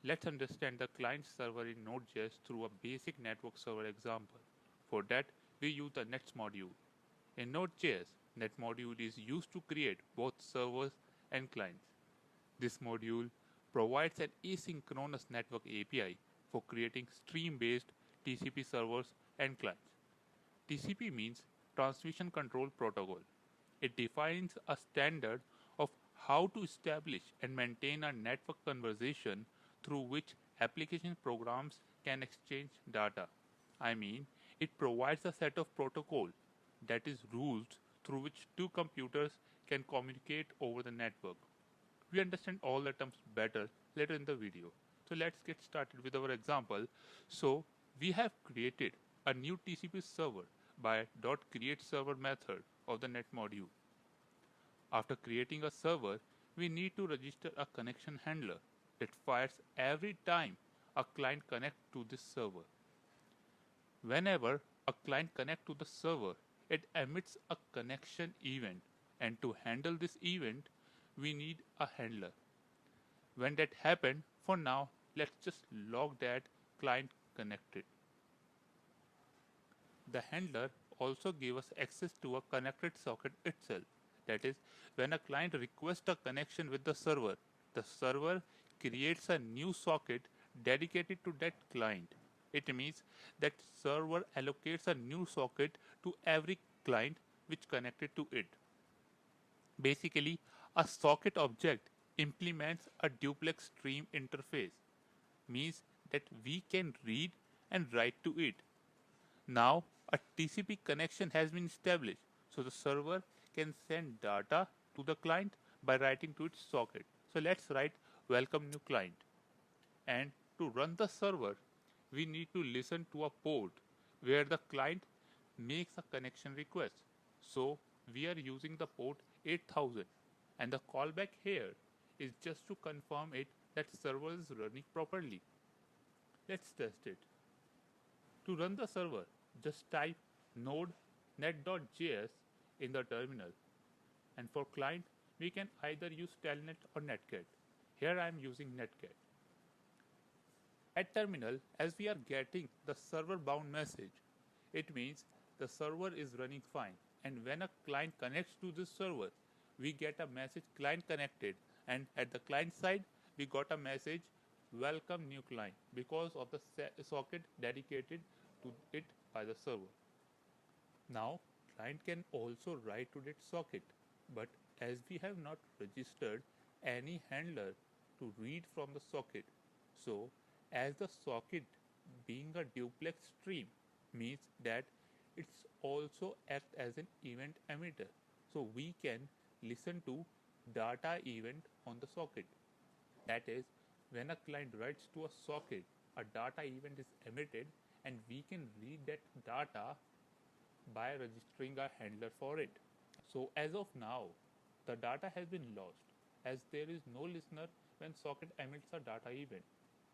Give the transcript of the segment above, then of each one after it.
Let's understand the client server in Node.js through a basic network server example. For that, we use the Nets module. In Node.js, Net module is used to create both servers and clients. This module provides an asynchronous network API for creating stream-based TCP servers and clients. TCP means Transmission Control Protocol. It defines a standard of how to establish and maintain a network conversation through which application programs can exchange data. I mean, it provides a set of protocol, that is rules through which two computers can communicate over the network. We understand all the terms better later in the video. So let's get started with our example. So we have created a new TCP server by .createServer method of the net module. After creating a server, we need to register a connection handler that fires every time a client connects to this server. Whenever a client connects to the server, it emits a connection event, and to handle this event, we need a handler. When that happened, for now, let's just log that client connected. The handler also gave us access to a connected socket itself. That is, when a client requests a connection with the server creates a new socket dedicated to that client. It means that server allocates a new socket to every client which connected to it. Basically, a socket object implements a duplex stream interface, means that we can read and write to it. Now, a TCP connection has been established, so the server can send data to the client by writing to its socket. So let's write welcome new client. And to run the server, we need to listen to a port where the client makes a connection request. So we are using the port 8000, and the callback here is just to confirm it that server is running properly. Let's test it. To run the server, just type node net.js in the terminal. And for client, we can either use telnet or netcat. Here I am using netcat. At terminal, as we are getting the server bound message, it means the server is running fine. And when a client connects to this server, we get a message client connected, and at the client side, we got a message welcome new client because of the socket dedicated to it by the server. Now, client can also write to that socket, but as we have not registered any handler to read from the socket, so as the socket being a duplex stream means that it's also act as an event emitter. So we can listen to data event on the socket. That is, when a client writes to a socket, a data event is emitted and we can read that data by registering a handler for it. So as of now, the data has been lost as there is no listener when socket emits a data event.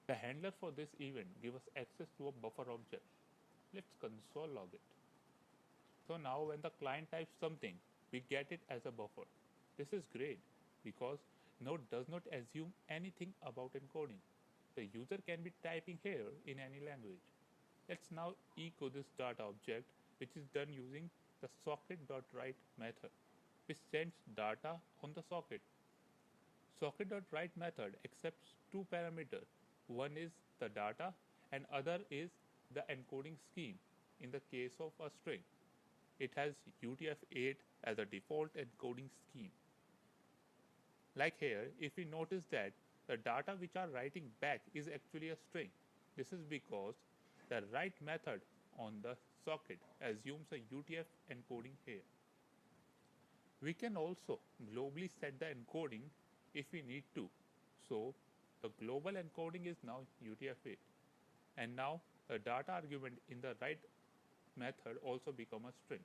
The handler for this event gives us access to a buffer object. Let's console log it. So now when the client types something, we get it as a buffer. This is great because Node does not assume anything about encoding. The user can be typing here in any language. Let's now echo this data object, which is done using the socket.write method, which sends data on the socket. Socket.write method accepts two parameters. One is the data and other is the encoding scheme in the case of a string. It has UTF-8 as a default encoding scheme. Like here, if we notice that the data which are writing back is actually a string, this is because the write method on the socket assumes a UTF encoding here. We can also globally set the encoding if we need to. So the global encoding is now UTF-8. And now the data argument in the write method also become a string.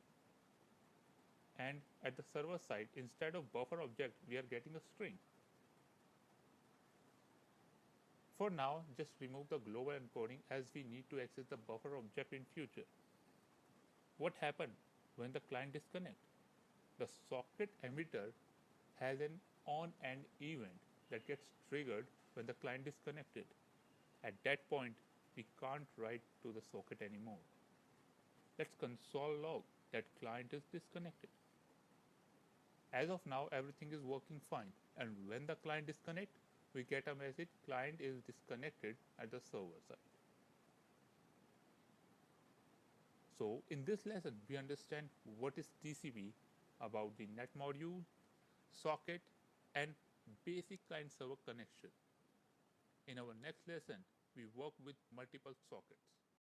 And at the server side, instead of buffer object, we are getting a string. For now, just remove the global encoding as we need to access the buffer object in future. What happened when the client disconnects? The socket emitter has an on-end event that gets triggered when the client is connected. At that point, we can't write to the socket anymore. Let's console log that client is disconnected. As of now, everything is working fine, and when the client disconnects, we get a message client is disconnected at the server side. So in this lesson, we understand what is TCP, about the net module, socket, and basic client server connection. In our next lesson, we work with multiple sockets.